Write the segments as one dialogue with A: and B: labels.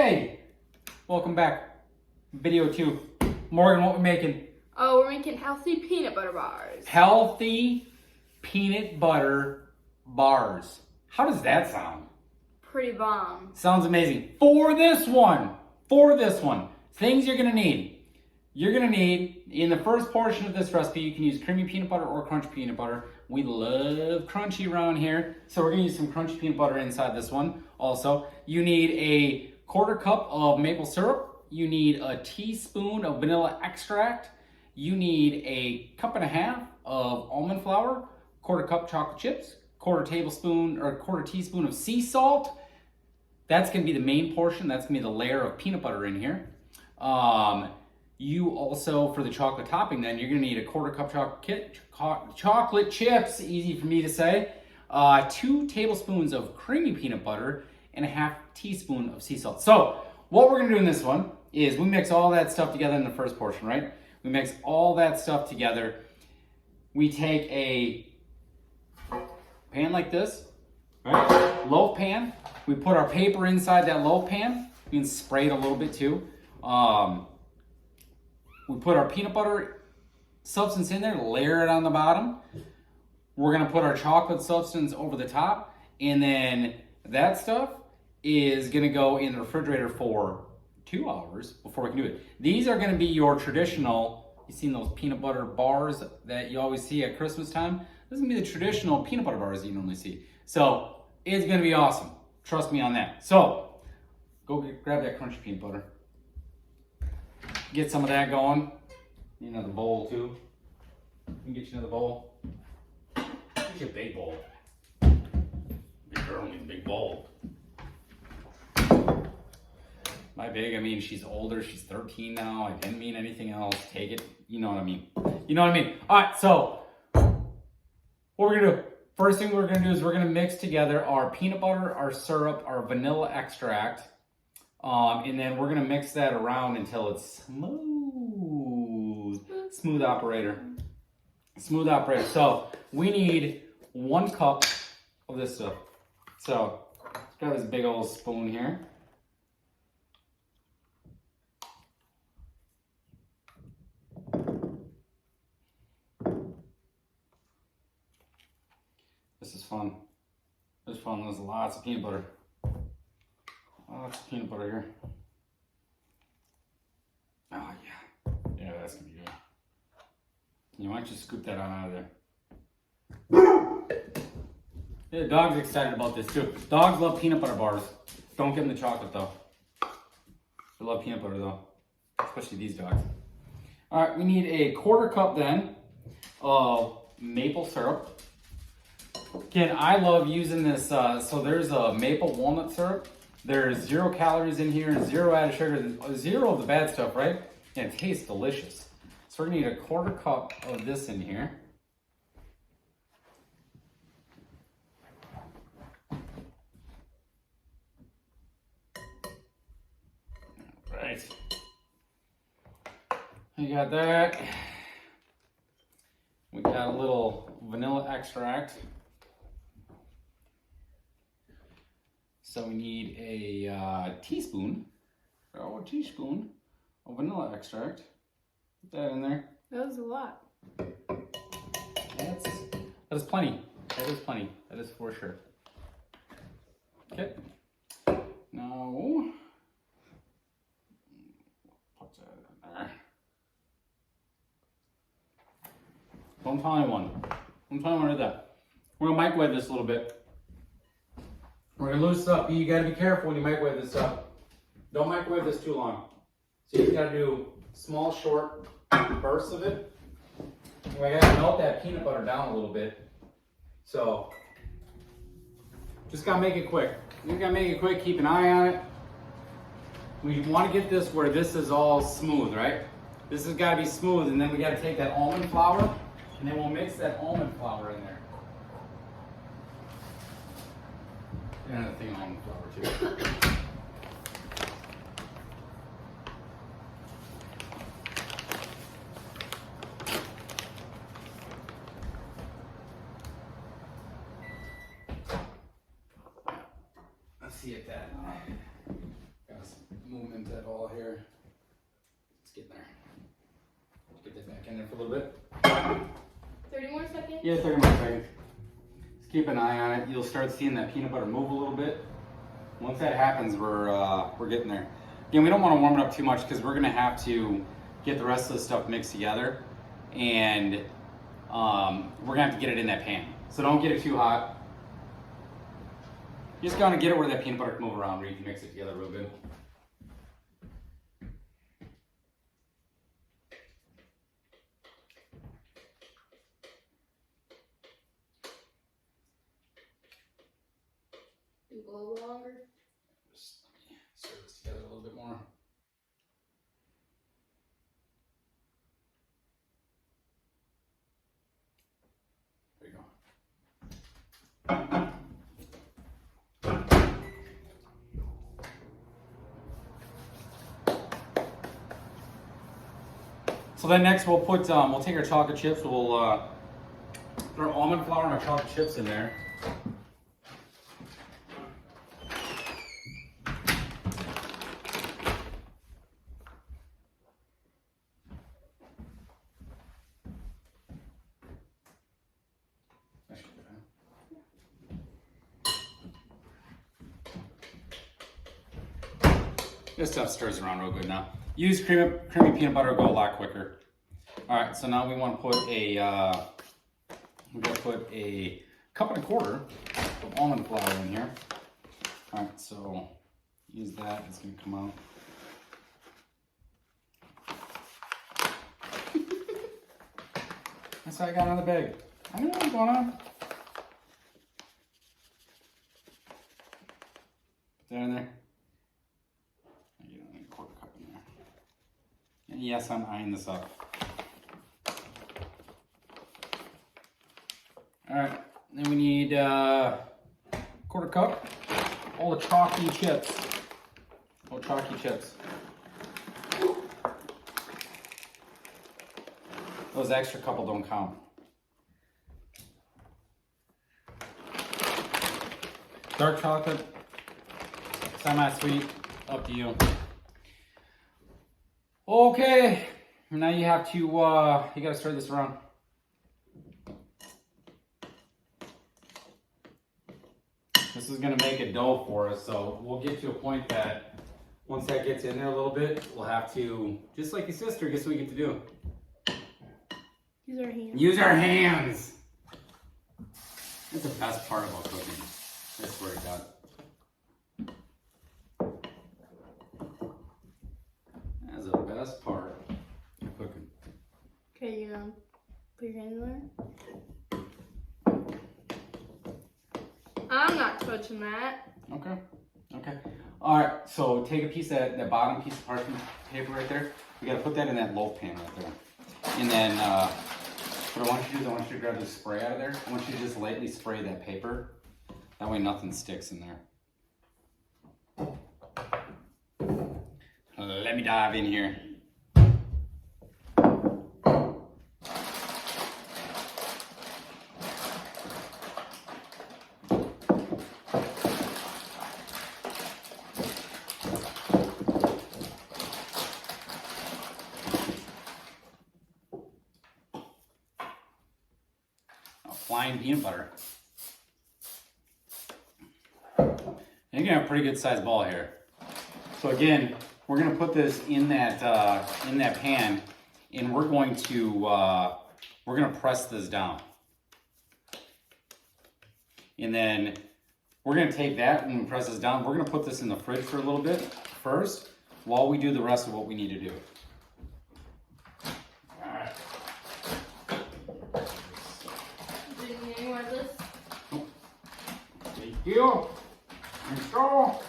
A: Hey, welcome back. Video 2. Morgan, what we making?
B: Oh, we're making healthy peanut butter bars.
A: Healthy peanut butter bars. How does that sound?
B: Pretty bomb.
A: Sounds amazing. For this one, things you're gonna need. You're gonna need, in the first portion of this recipe, you can use creamy peanut butter or crunchy peanut butter. We love crunchy around here, so we're gonna use some crunchy peanut butter inside this one. Also, you need a 1/4 cup of maple syrup. You need a teaspoon of vanilla extract. You need a 1.5 cups of almond flour, 1/4 cup chocolate chips, 1/4 tablespoon or 1/4 teaspoon of sea salt. That's gonna be the main portion. That's gonna be the layer of peanut butter in here. You also, for the chocolate topping then, you're gonna need a 1/4 cup chocolate chips, easy for me to say, 2 tablespoons of creamy peanut butter, and a 1/2 teaspoon of sea salt. So what we're gonna do in this one is we mix all that stuff together in the first portion, right? We mix all that stuff together. We take a pan like this, right? Loaf pan. We put our paper inside that loaf pan. You can spray it a little bit too. We put our peanut butter substance in there, layer it on the bottom. We're gonna put our chocolate substance over the top, and then that stuff is gonna go in the refrigerator for 2 hours before we can do it. These are gonna be your traditional, you've seen those peanut butter bars that you always see at Christmas time? This is gonna be the traditional peanut butter bars that you normally see. So it's gonna be awesome. Trust me on that. So go grab that crunchy peanut butter. Get some of that going. Need another bowl too. You can get you another bowl. Get you a big bowl. Big girl needs a big bowl. By big, I mean she's older. She's 13 now. I didn't mean anything else. Take it. You know what I mean. You know what I mean. All right. So what we're gonna do? First thing we're gonna do is we're gonna mix together our peanut butter, our syrup, our vanilla extract. And then we're gonna mix that around until it's smooth. Smooth operator. Smooth operator. So we need 1 cup of this stuff. So let's grab this big old spoon here. This is fun. This is fun. There's lots of peanut butter. Lots of peanut butter here. Oh yeah. Yeah, that's gonna be good. You might just scoop that on out of there. Yeah, the dog's excited about this too. Dogs love peanut butter bars. Don't give them the chocolate though. They love peanut butter though. Especially these dogs. Alright, we need a 1/4 cup then of maple syrup. Again, I love using this, so there's a maple walnut syrup. There's 0 calories in here, 0 added sugar, 0 of the bad stuff, right? And it tastes delicious. So we're gonna need a 1/4 cup of this in here. All right. You got that. We got a little vanilla extract. So we need a teaspoon of vanilla extract. Put that in there.
B: That was a lot.
A: That is plenty. That is plenty. That is for sure. Okay. Now, put that in there. Don't tell anyone. Don't tell anyone I did that. We're gonna microwave this a little bit. We're gonna lose stuff. You gotta be careful when you microwave this stuff. Don't microwave this too long. So you gotta do small, short bursts of it. And I gotta melt that peanut butter down a little bit. So just gotta make it quick. You gotta make it quick, keep an eye on it. We wanna get this where this is all smooth, right? This has gotta be smooth, and then we gotta take that almond flour, and then we'll mix that almond flour in there. And a thing of almond flour too. Let's see if that got some in there for a little bit.
B: 30 more seconds?
A: Yeah, 30 more seconds. Just keep an eye on it. You'll start seeing that peanut butter move a little bit. Once that happens, we're getting there. Again, we don't want to warm it up too much because we're going to have to get the rest of the stuff mixed together, and we're going to have to get it in that pan. So don't get it too hot. You just got to get it where that peanut butter can move around, where you can mix it together real good.
B: A little longer.
A: Just stir this together a little bit more. There you go. So then next we'll put we'll take our chocolate chips. We'll put our almond flour and our chocolate chips in there. This stuff stirs around real good now. Use creamy peanut butter, go a lot quicker. All right, so now we want to put a cup and a quarter of almond flour in here. All right, so use that. It's gonna come out. That's how I got on the bag. I know what's going on. Put that in there. You don't need a quarter cup in there. And yes, I'm eyeing this up. All right, then we need quarter cup, all the chalky chips. All chalky chips. Those extra couple don't count. Dark chocolate, semi-sweet, up to you. Okay, now you have to, you gotta stir this around. This is gonna make a dough for us, so we'll get to a point that once that gets in there a little bit, we'll have to, just like your sister, guess what we get to do?
B: Use our hands.
A: Use our hands! That's the best part about cooking. I swear to God. That's the best part of cooking.
B: Okay, you know, put your hands in there. I'm not touching that.
A: Okay. Okay. All right. So take a piece of that bottom piece of parchment paper right there. We got to put that in that loaf pan right there. And then what I want you to do is I want you to grab the spray out of there. I want you to just lightly spray that paper. That way nothing sticks in there. Let me dive in here. Flying peanut butter. You're gonna have a pretty good sized ball here. So again, we're gonna put this in that pan, and we're gonna press this down. And then we're gonna take that and press this down. We're gonna put this in the fridge for a little bit first, while we do the rest of what we need to do. Thank you. And go.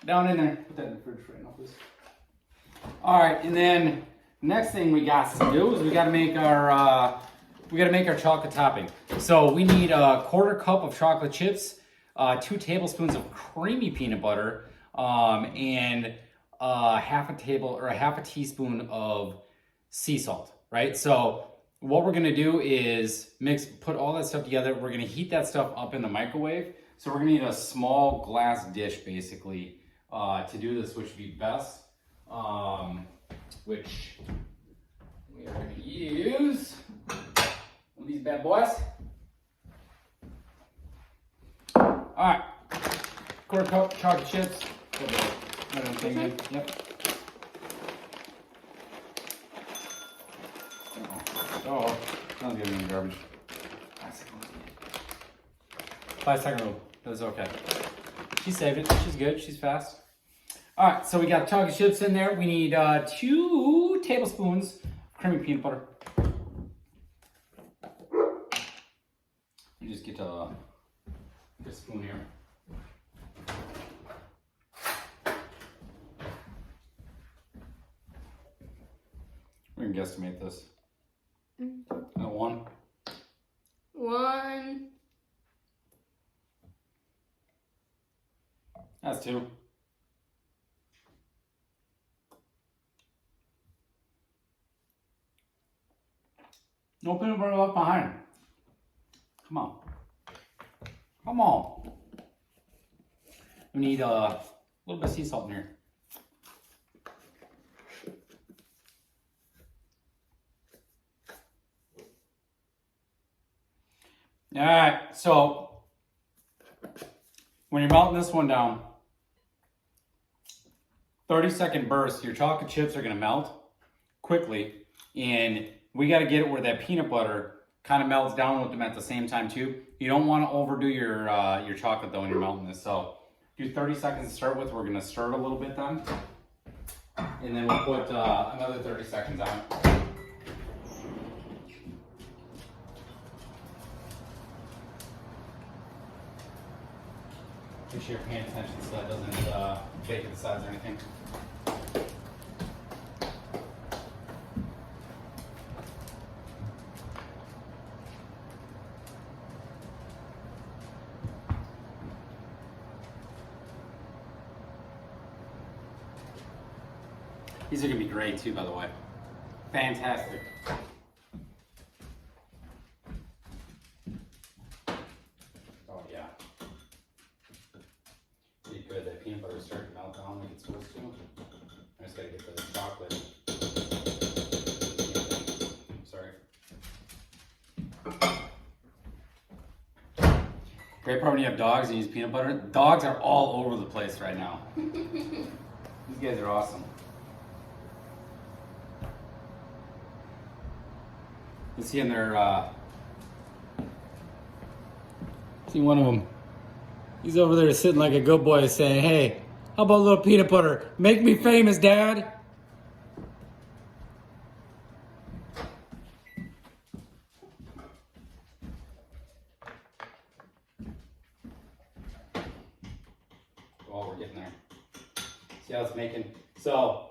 A: Down in there. Put that in the fridge right now, please. All right, and then next thing we got to do is we got to make our chocolate topping. So we need a quarter cup of chocolate chips, 2 tablespoons of creamy peanut butter, and half a teaspoon of sea salt, right? So what we're gonna do is put all that stuff together. We're gonna heat that stuff up in the microwave. So we're gonna need a small glass dish basically to do this, which would be best. Which we are gonna use one of these bad boys. All right, quarter cup chocolate chips. Yep. Oh, not getting in the garbage. 5-second rule. That's okay. She saved it. She's good. She's fast. All right, so we got chocolate chips in there. We need 2 tablespoons of creamy peanut butter. You just get a spoon here. We can guesstimate this. 1.
B: 1.
A: That's 2. No peanut butter left behind. Come on. Come on. We need a little bit of sea salt in here. All right, so when you're melting this one down, 30-second bursts, your chocolate chips are gonna melt quickly, and we gotta get it where that peanut butter kind of melts down with them at the same time too. You don't wanna overdo your chocolate though when you're melting this. So do 30 seconds to start with. We're gonna stir it a little bit then, and then we'll put another 30 seconds on. Make sure you're paying attention so that doesn't bake at the sides or anything. These are gonna be great too, by the way. Fantastic. Oh yeah. Pretty good. That peanut butter is starting to melt down like it's supposed to. I just gotta get to the chocolate. Sorry. Great part when you have dogs and use peanut butter. Dogs are all over the place right now. These guys are awesome. You see in their, see one of them. He's over there sitting like a good boy saying, hey, how about a little peanut butter? Make me famous, Dad. Oh, we're getting there. See how it's making? So,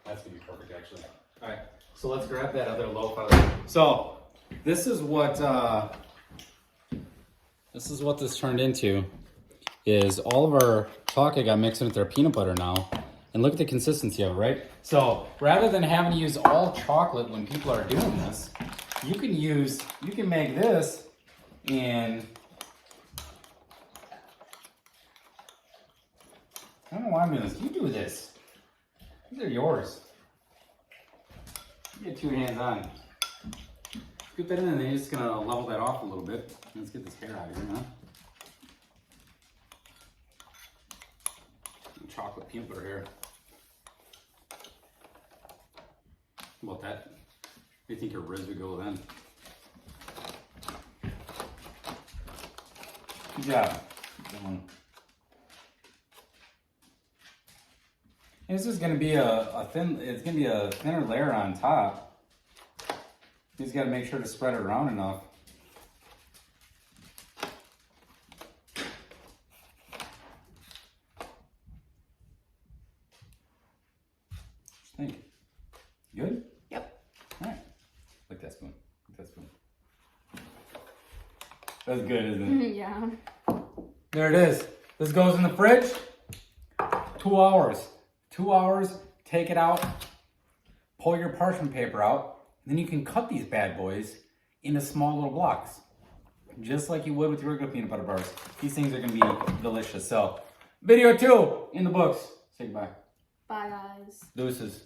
A: that's gonna be perfect actually. All right, so let's grab that other loaf out of there. So, this is what this turned into, is all of our chocolate got mixed in with our peanut butter now. And look at the consistency of it, right? So rather than having to use all chocolate when people are doing this, you can make this and I don't know why I'm doing this. You do this. These are yours. You get 2 hands on. Scoop that in and then you're just gonna level that off a little bit. Let's get this hair out of here, huh? Chocolate peanut butter here. How about that? Where do you think your ribs would go then? Good job. Good one. And this is gonna be it's gonna be a thinner layer on top. You just gotta make sure to spread it around enough. What do you think? Good?
B: Yep.
A: All right. Lick that spoon. Lick that spoon. That's good, isn't it?
B: Yeah.
A: There it is. This goes in the fridge. 2 hours. 2 hours. Take it out. pull your parchment paper out, and then you can cut these bad boys into small little blocks. Just like you would with your regular peanut butter bars. These things are gonna be delicious. So, video 2 in the books. Say goodbye.
B: Bye, guys.
A: Deuces.